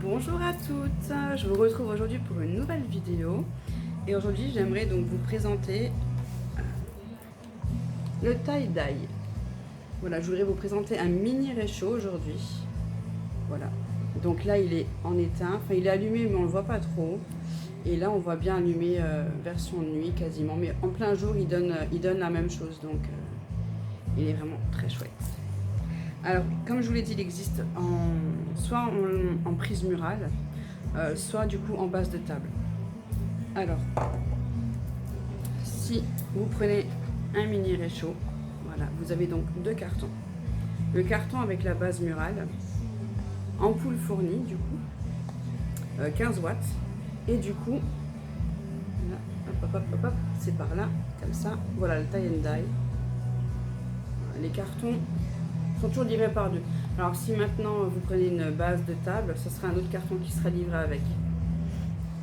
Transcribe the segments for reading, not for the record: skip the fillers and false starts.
Bonjour à toutes, je vous retrouve aujourd'hui pour une nouvelle vidéo et aujourd'hui j'aimerais donc vous présenter le tie-dye. Voilà, je voudrais vous présenter un mini réchaud aujourd'hui. Voilà, donc là il est en éteint, enfin il est allumé mais on le voit pas trop. Et là on voit bien allumé version nuit quasiment, mais en plein jour il donne la même chose, donc il est vraiment très chouette. Alors, comme je vous l'ai dit, il existe soit en prise murale, soit du coup en base de table. Alors, si vous prenez un mini réchaud, voilà, vous avez donc deux cartons. Le carton avec la base murale, ampoule fournie du coup, 15 watts, et du coup, là, hop, c'est par là, comme ça, voilà le tie and dye. Les cartons sont toujours livrés par deux. Alors si maintenant vous prenez une base de table, ce sera un autre carton qui sera livré avec.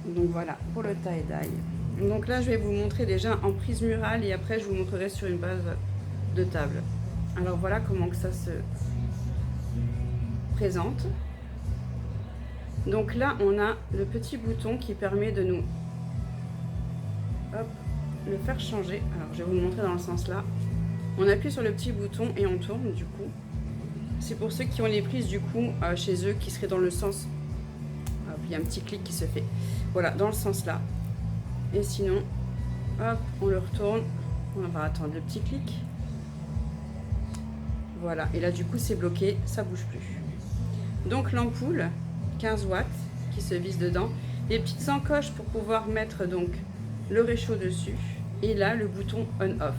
Donc voilà pour le tie-dye. Donc là je vais vous montrer déjà en prise murale et après je vous montrerai sur une base de table. Alors voilà comment que ça se présente. Donc là on a le petit bouton qui permet de nous le faire changer. Alors je vais vous le montrer dans le sens là. On appuie sur le petit bouton et on tourne du coup. C'est pour ceux qui ont les prises du coup chez eux qui seraient dans le sens. Il y a un petit clic qui se fait. Voilà, dans le sens là. Et sinon, hop, on le retourne. On va attendre le petit clic. Voilà, et là du coup c'est bloqué, ça bouge plus. Donc l'ampoule, 15 watts, qui se visse dedans. Les petites encoches pour pouvoir mettre donc le réchaud dessus. Et là le bouton on-off.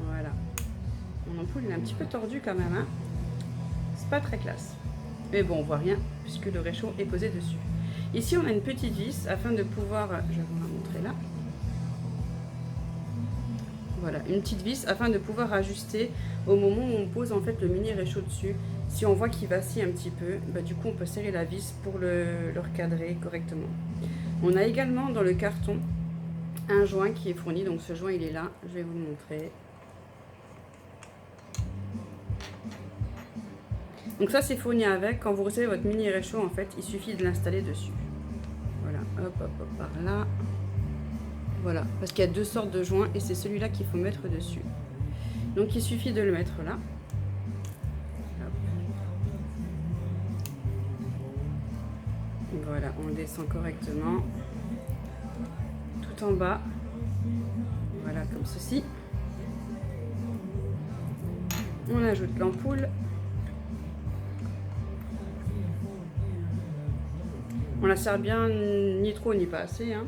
Voilà. Mon ampoule il est un petit peu tordu quand même, hein. C'est pas très classe. Mais bon, on voit rien puisque le réchaud est posé dessus. Ici, on a une petite vis afin de pouvoir, je vais vous la montrer là. Voilà, une petite vis afin de pouvoir ajuster au moment où on pose en fait le mini réchaud dessus. Si on voit qu'il vacille un petit peu, bah, du coup on peut serrer la vis pour le recadrer correctement. On a également dans le carton un joint qui est fourni, donc ce joint il est là, je vais vous le montrer. Donc ça c'est fourni avec, quand vous recevez votre mini réchaud en fait, il suffit de l'installer dessus. Voilà, hop, par là. Voilà, parce qu'il y a deux sortes de joints et c'est celui-là qu'il faut mettre dessus. Donc il suffit de le mettre là. Hop. Voilà, on descend correctement. Tout en bas. Voilà, comme ceci. On ajoute l'ampoule. On la serre bien, ni trop ni pas assez, hein.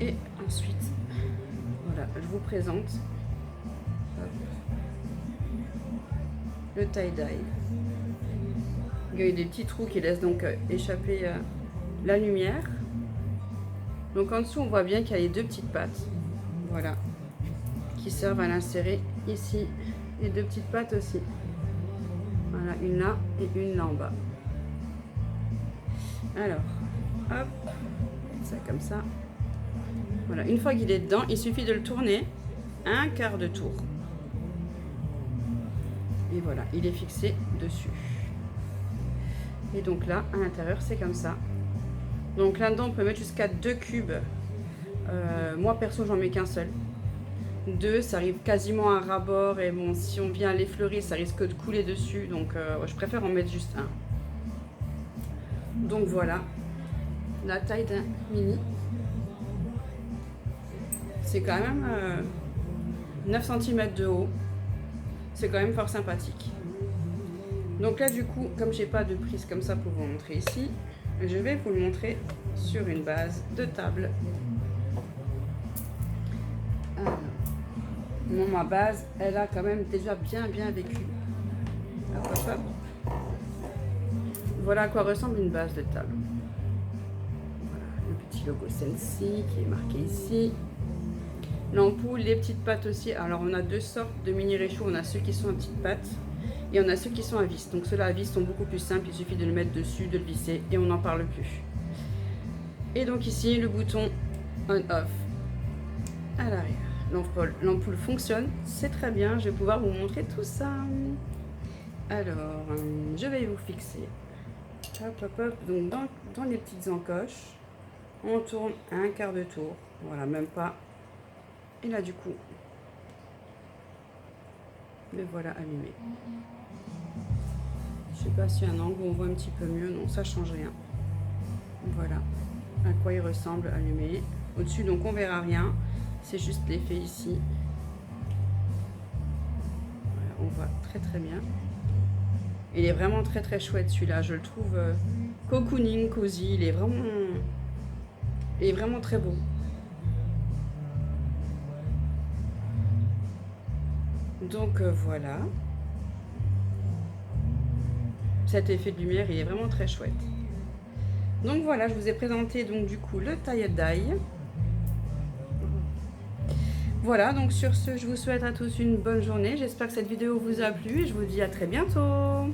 Et ensuite, voilà, je vous présente le tie-dye. Il y a des petits trous qui laissent donc échapper la lumière. Donc en dessous, on voit bien qu'il y a les deux petites pattes, voilà, qui servent à l'insérer ici. Les deux petites pattes aussi. Voilà, une là et une là en bas. Alors, hop, ça comme ça. Voilà, une fois qu'il est dedans, il suffit de le tourner un quart de tour. Et voilà, il est fixé dessus. Et donc là, à l'intérieur, c'est comme ça. Donc là-dedans, on peut mettre jusqu'à 2 cubes. Moi, perso, j'en mets qu'un seul. 2, ça arrive quasiment à ras-bord. Et bon, si on vient l'effleurer, ça risque de couler dessus. Donc, je préfère en mettre juste un. Donc voilà, la taille d'un mini. C'est quand même 9 cm de haut. C'est quand même fort sympathique. Donc là du coup, comme j'ai pas de prise comme ça pour vous montrer ici, je vais vous le montrer sur une base de table. Alors, bon, ma base, elle a quand même déjà bien vécu. Hop. Voilà à quoi ressemble une base de table. Voilà, le petit logo Scentsy qui est marqué ici. L'ampoule, les petites pattes aussi. Alors on a deux sortes de mini réchauds. On a ceux qui sont à petites pattes et on a ceux qui sont à vis. Donc ceux-là à vis sont beaucoup plus simples. Il suffit de le mettre dessus, de le visser et on n'en parle plus. Et donc ici le bouton on-off à l'arrière. L'ampoule fonctionne, c'est très bien. Je vais pouvoir vous montrer tout ça. Alors, je vais vous fixer. Hop, hop, hop. Donc, dans les petites encoches, on tourne un quart de tour. Voilà, même pas. Et là, du coup, le voilà allumé. Je sais pas si un angle où on voit un petit peu mieux. Non, ça change rien. Voilà à quoi il ressemble allumé. Au-dessus, donc, on verra rien. C'est juste l'effet ici. Voilà, on voit très très bien. Il est vraiment très très chouette celui-là. Je le trouve cocooning, cosy. Il est vraiment très beau. Donc voilà. Cet effet de lumière, il est vraiment très chouette. Donc voilà, je vous ai présenté donc du coup le tie-dye. Voilà, donc sur ce, je vous souhaite à tous une bonne journée. J'espère que cette vidéo vous a plu et je vous dis à très bientôt.